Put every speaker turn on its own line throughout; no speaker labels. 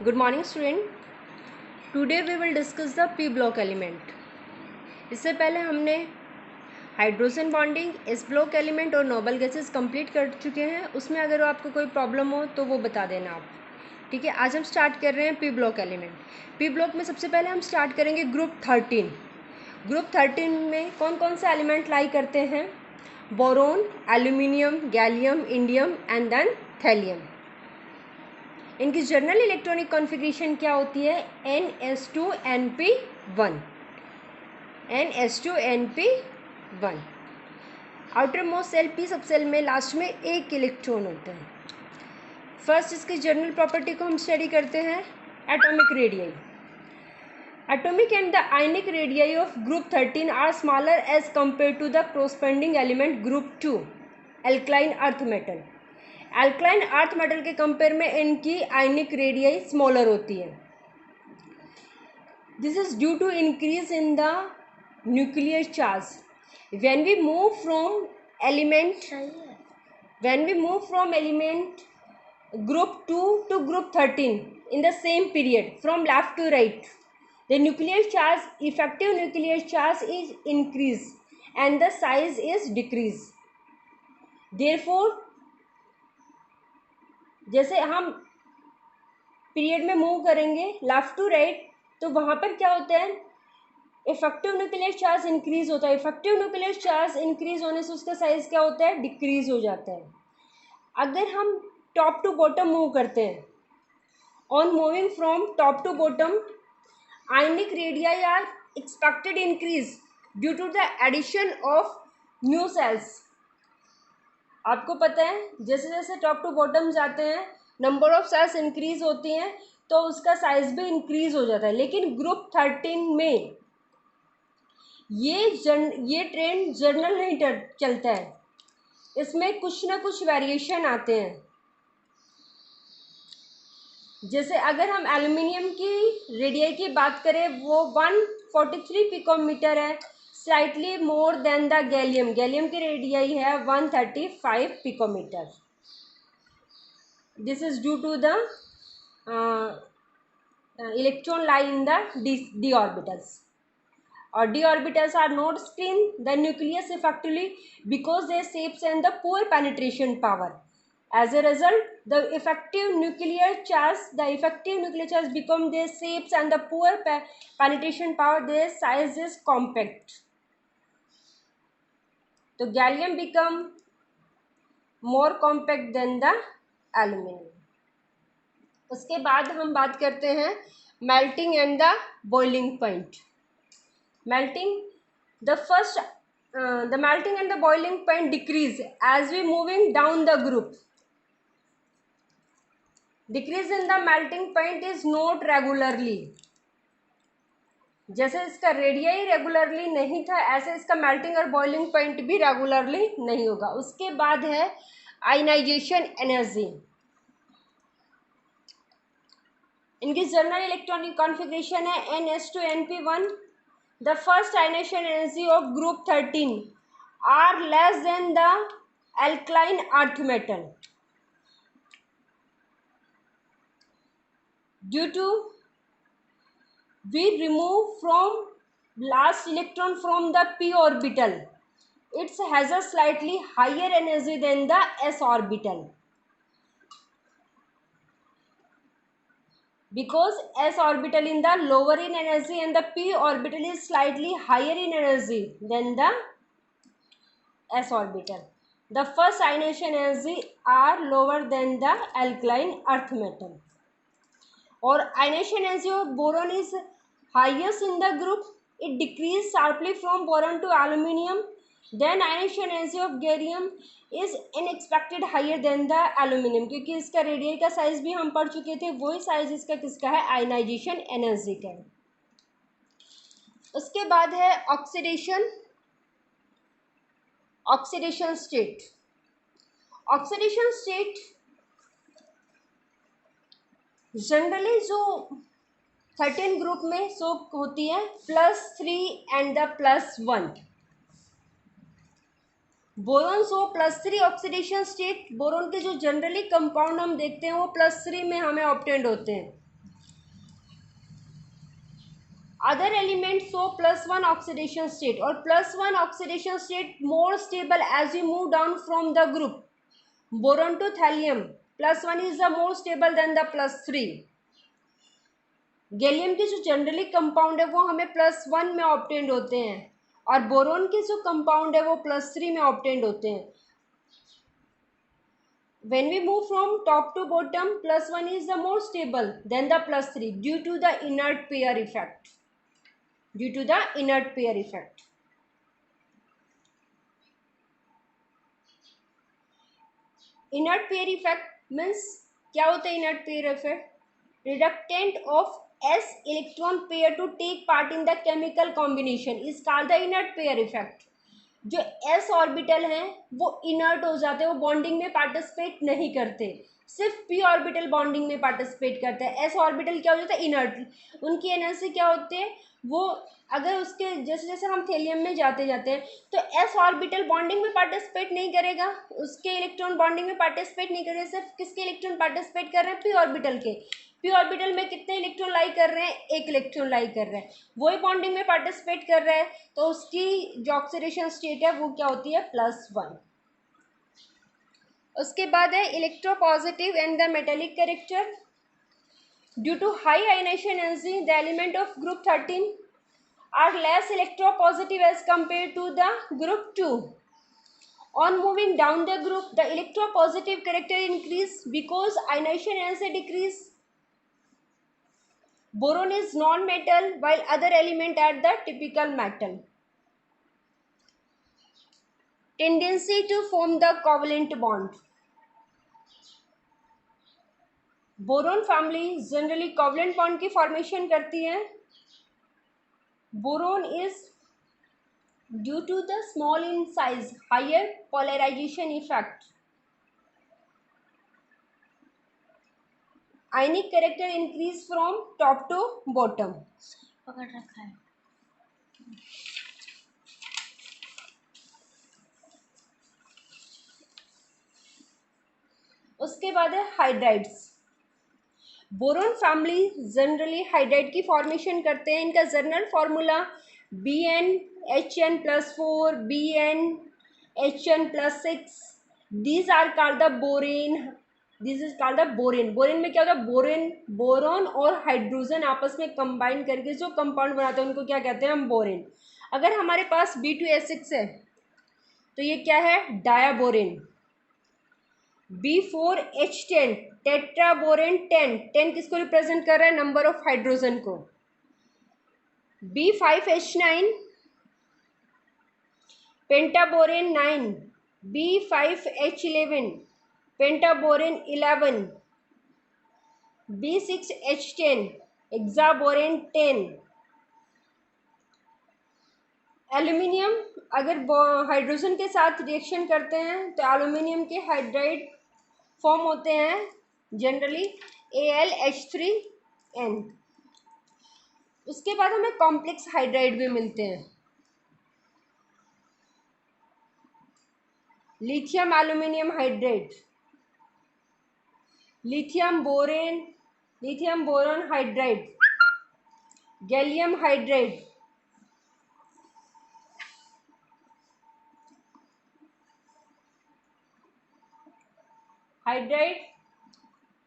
Good morning student. Today we will discuss the p block element. इससे पहले हमने hydrogen bonding, S block element और noble gases complete कर चुके हैं. उसमें अगर आपको कोई प्रॉब्लम हो तो वो बता देना आप. ठीक है, आज हम स्टार्ट कर रहे हैं P block element. P block में सबसे पहले हम स्टार्ट करेंगे ग्रुप 13. ग्रुप 13 में कौन कौन से एलिमेंट लाई करते हैं? Boron, aluminium, gallium, indium and then thallium. इनकी जनरल इलेक्ट्रॉनिक कॉन्फ़िगरेशन क्या होती है? NS2NP1. NS2NP1. Outer most shell p sub shell में लास्ट में एक इलेक्ट्रॉन होता है. फर्स्ट इसकी जनरल प्रॉपर्टी को हम स्टडी करते हैं. Atomic radii. Atomic and the ionic radii of group 13 are smaller as compare to the corresponding element group 2 alkaline earth metal. Alkaline earth metal के कंपेयर में इनकी आयनिक रेडियाई स्मॉलर होती है. This is due to increase in the nuclear charge. When we move from element group 2 to group 13 in the same period from left to right, the effective nuclear charge is increased and the size is decreased. Therefore, जैसे हम period में move करेंगे left to right तो वहाँ पर क्या होता है? इफेक्टिव न्यूक्लियर चार्ज इंक्रीज होता है. इफेक्टिव न्यूक्लियर चार्ज इंक्रीज होने से उसका साइज क्या होता है? डिक्रीज हो जाता है. अगर हम टॉप टू बॉटम मूव करते हैं, on moving from top to bottom ionic radii are expected increase due to the addition of new shells. आपको पता है जैसे जैसे टॉप टू बॉटम जाते हैं नंबर ऑफ सेल्स इंक्रीज होती हैं तो उसका साइज भी इंक्रीज हो जाता है. लेकिन ग्रुप 13 में ये ट्रेंड जनरल नहीं चलता है. इसमें कुछ ना कुछ वेरिएशन आते हैं. जैसे अगर हम एल्यूमिनियम की रेडियाई की बात करें वो 143 पिकोमीटर है, slightly more than the gallium. Gallium की रेडियाई है 135 picometer. This is due to the electron lie in the d orbitals. Or d orbitals are not screen the nucleus effectively because their shapes and the poor penetration power. As a result, the effective nuclear charge become their shapes and the poor penetration power. Their size is compact. So gallium become more compact than the aluminium. उसके बाद हम बात करते हैं melting and the boiling point. Melting and the boiling point decrease as we moving down the group. Decrease in the melting point is not regularly. जैसे इसका radii regularly नहीं था ऐसे इसका मेल्टिंग और बॉइलिंग पॉइंट भी रेगुलरली नहीं होगा. उसके बाद है आयनाइजेशन एनर्जी. इनकी जनरल इलेक्ट्रॉनिक कॉन्फ़िगरेशन है NS2NP1. The first ionization energy of group 13 are less than the alkaline earth metal. Due to we remove from last electron from the p orbital, it has a slightly higher energy than the s orbital. Because s orbital in the lower in energy and the p orbital is slightly higher in energy than the s orbital. The first ionization energy are lower than the alkaline earth metal. Or ionization energy of boron is highest in the group. It decreases sharply from boron to aluminium. Then ionization energy of gallium is unexpected higher than the aluminium. क्योंकि इसका radii का size भी हम पढ़ चुके थे, वही size इसका किसका है? आयनाइजेशन एनर्जी का. उसके बाद है oxidation state. Oxidation state generally जो 13 ग्रुप में शो होती है +3 and the +1. Boron so +3 oxidation state. Boron के जो जनरली कंपाउंड हम देखते हैं वो +3 में हमें ऑब्टेंड होते हैं. Other element show +1 oxidation state, और +1 oxidation state more stable as you move down from the group boron to thallium, +1 is the more stable than the +3। Gallium के जो जनरली कंपाउंड है वो हमें +1 में ऑब्टेंड होते हैं, और बोरोन के जो कंपाउंड है वो +3 में ऑब्टेंड होते हैं। When we move from top to bottom, +1 is the more stable than the +3 due to the inert pair effect. Due to the inert pair effect. Inert pair effect means क्या होता है inert pair effect? Reductant of s electron pair to take part in the chemical combination is called the inert pair effect. जो s orbital हैं वो inert हो जाते हैं, वो बॉन्डिंग में पार्टिसिपेट नहीं करते, सिर्फ p ऑर्बिटल बॉन्डिंग में पार्टिसिपेट करते हैं। s ऑर्बिटल क्या हो जाता है? इनर्ट। उनकी एनर्जी क्या होती है? वो अगर उसके जैसे जैसे हम थैलियम में जाते जाते हैं तो s ऑर्बिटल बॉन्डिंग में पार्टिसिपेट नहीं करेगा, उसके इलेक्ट्रॉन बॉन्डिंग में पार्टिसिपेट नहीं करेगा, सिर्फ किसके इलेक्ट्रॉन पार्टिसिपेट कर रहे हैं? p ऑर्बिटल के। p ऑर्बिटल में कितने इलेक्ट्रॉन लाई कर रहे हैं? एक इलेक्ट्रॉन लाई कर रहे हैं, वही बॉन्डिंग में पार्टिसिपेट कर रहा है, तो उसकी जो ऑक्सीडेशन स्टेट है वो क्या होती है? +1। उसके बाद है electropositive and the metallic character. Due to high ionisation energy the element of group 13 are less electropositive as compared to the group 2. On moving down the group, the electropositive character increase because ionization energy decrease. Boron is non-metal while other element are the typical metal. Tendency to form the covalent bond. Boron family generally covalent bond की formation करती है। Boron is due to the small in size higher polarisation effect, ionic character increase from top to bottom.
पकड़ रखा है।
उसके बाद है hydrides. Boron family generally hydride की फॉर्मेशन करते हैं। इनका general formula BnHn+4 BnHn+6 these are called the borane, this is called the borane. Borane में क्या होता है? बोरेन, बोरॉन और हाइड्रोजन आपस में कंबाइन करके जो कंपाउंड बनाते हैं उनको क्या कहते हैं? हम बोरेन। अगर हमारे पास B2S6 है तो ये क्या है? डायाबोरेन। B4H10 टेट्राबोरेन 10, 10 किसको रिप्रेजेंट कर रहा है? नंबर ऑफ हाइड्रोजन को। B5H9 पेंटाबोरेन 9, B5H11 पेंटाबोरेन 11, B6H10 हेक्साबोरेन 10। एल्यूमिनियम अगर हाइड्रोजन के साथ रिएक्शन करते हैं तो एल्यूमिनियम के हाइड्राइड फॉर्म होते हैं जनरली AlH3n। उसके बाद हमें कॉम्प्लेक्स हाइड्राइड भी मिलते हैं। Lithium aluminium hydride, lithium borane, lithium boron hydride, gallium hydride, hydride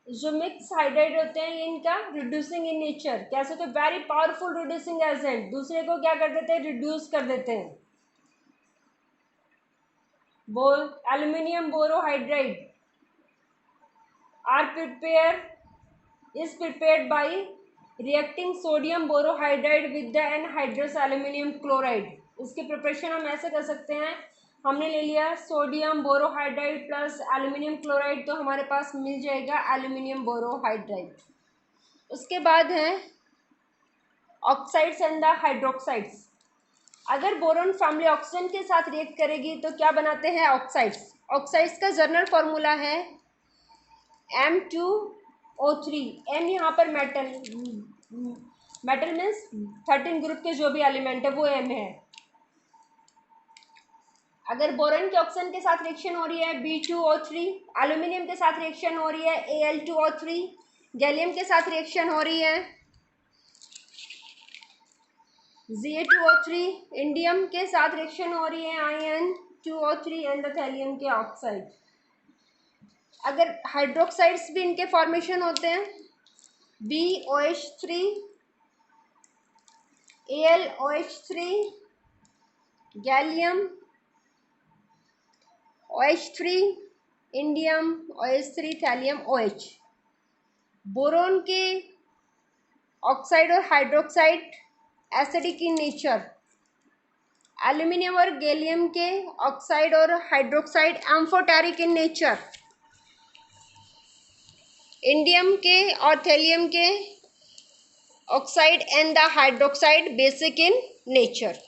जो मिक्स हाइड्राइड होते हैं ये इनका रिड्यूसिंग इन नेचर, कैसे? तो वेरी पावरफुल रिड्यूसिंग एजेंट, दूसरे को क्या कर देते हैं? रिड्यूस कर देते हैं। Aluminium borohydride are is prepared by reacting sodium borohydride with the anhydrous aluminium chloride. इसकी प्रिपरेशन हम ऐसे कर सकते हैं, हमने ले लिया sodium borohydride plus aluminium chloride, तो हमारे पास मिल जाएगा एल्यूमिनियम बोरोहाइड्राइड। उसके बाद है ऑक्साइड्स एंड द हाइड्रोक्साइड्स। अगर बोरोन फैमिली ऑक्सीजन के साथ रिएक्ट करेगी तो क्या बनाते हैं? ऑक्साइड्स। ऑक्साइड्स का जनरल फॉर्मूला है M2O3। M यहाँ पर मेटल, मेटल मीन्स 13 ग्रुप के जो भी एलिमेंट है वो M है। अगर बोरॉन के ऑक्सीजन के साथ रिएक्शन हो रही है B2O3, एल्यूमिनियम के साथ रिएक्शन हो रही है Al2O3, गैलियम के साथ रिएक्शन हो रही है Za2O3 इंडियम के साथ रिएक्शन हो रही है IN2O3 एंड थैलियम के ऑक्साइड। अगर हाइड्रोक्साइड्स भी इनके फॉर्मेशन होते हैं, BOH3 AlOH3 gallium OH3 indium OH3 thallium OH। Boron के ऑक्साइड और hydroxide acidic in nature. Aluminium और गैलियम के ऑक्साइड और hydroxide amphoteric in nature. Indium के और थैलियम के oxide and the hydroxide basic in nature.